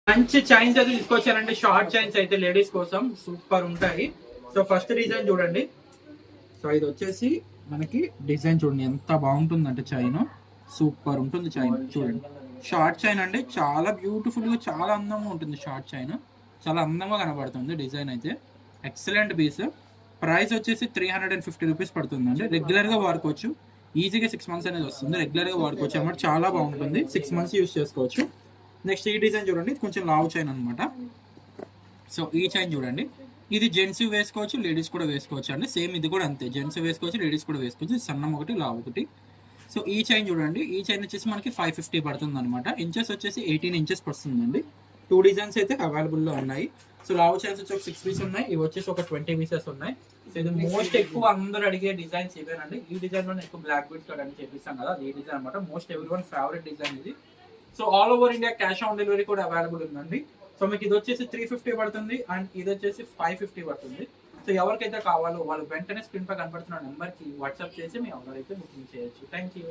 మంచి చైన్స్ అయితే తీసుకొచ్చానండి, షార్ట్ చైన్స్ అయితే లేడీస్ కోసం సూపర్ ఉంటాయి. సో ఫస్ట్ డిజైన్ చూడండి. సో ఇది వచ్చేసి మనకి డిజైన్ చూడండి ఎంత బాగుంటుందంటే చైన్ సూపర్ ఉంటుంది. చైన్ చూడండి, షార్ట్ చైన్ అండి, చాలా బ్యూటిఫుల్ గా చాలా అందంగా ఉంటుంది. షార్ట్ చైన్ చాలా అందంగా కనబడుతుంది. డిజైన్ అయితే ఎక్సలెంట్ పీస్. ప్రైస్ వచ్చేసి 350 రూపీస్ పడుతుందండి. రెగ్యులర్ గా వాడుకోవచ్చు, ఈజీగా 6 మంత్స్ అనేది వస్తుంది. రెగ్యులర్ గా వాడుకోవచ్చు అన్నమాట, చాలా బాగుంటుంది. 6 మంత్స్ యూస్ చేసుకోవచ్చు. నెక్స్ట్ ఈ డిజైన్ చూడండి, ఇది కొంచెం లావ్ చైన్ అనమాట. సో ఈ చైన్ చూడండి, ఇది జెంట్స్ వేసుకోవచ్చు, లేడీస్ కూడా వేసుకోవచ్చు అండి. సేమ్ ఇది కూడా అంతే, జెంట్స్ వేసుకోవచ్చు, లేడీస్ కూడా వేసుకోవచ్చు. సన్నం ఒకటి, లావ్ ఒకటి. సో ఈ చైన్ చూడండి, ఈ చైన్ వచ్చేసి మనకి 550 పడుతుంది అనమాట. ఇంచెస్ వచ్చేసి 18 ఇంచెస్ వస్తుందండి. 2 డిజైన్స్ అయితే అవైలబుల్లో ఉన్నాయి. సో లావ్ చైన్స్ వచ్చి ఒక 6 పీస్ ఉన్నాయి, ఇవి వచ్చేసి ఒక 20 పీసెస్ ఉన్నాయి. సో ఇది మోస్ట్ ఎక్కువ అందరూ అడిగే డిజైన్స్ ఇవేనండి. ఈ డిజైన్ లో ఎక్కువ బ్లాక్ బీట్స్ అని చేపిస్తాం కదా, అది ఈ డిజైన్ అనమాట. Most every one favourite design ఇది. So all over India cash on delivery కూడా అవైలబుల్ ఉందండి. సో మీకు ఇది వచ్చేసి 350 పడుతుంది అండ్ ఇది వచ్చేసి 550 పడుతుంది. సో ఎవరికైతే కావాలో వాళ్ళు వెంటనే స్క్రీన్ పై కనపడుతున్న నెంబర్ కి వాట్సాప్ చేసి మీ ఆర్డర్ అయితే బుకింగ్ చేయొచ్చు. Thank you.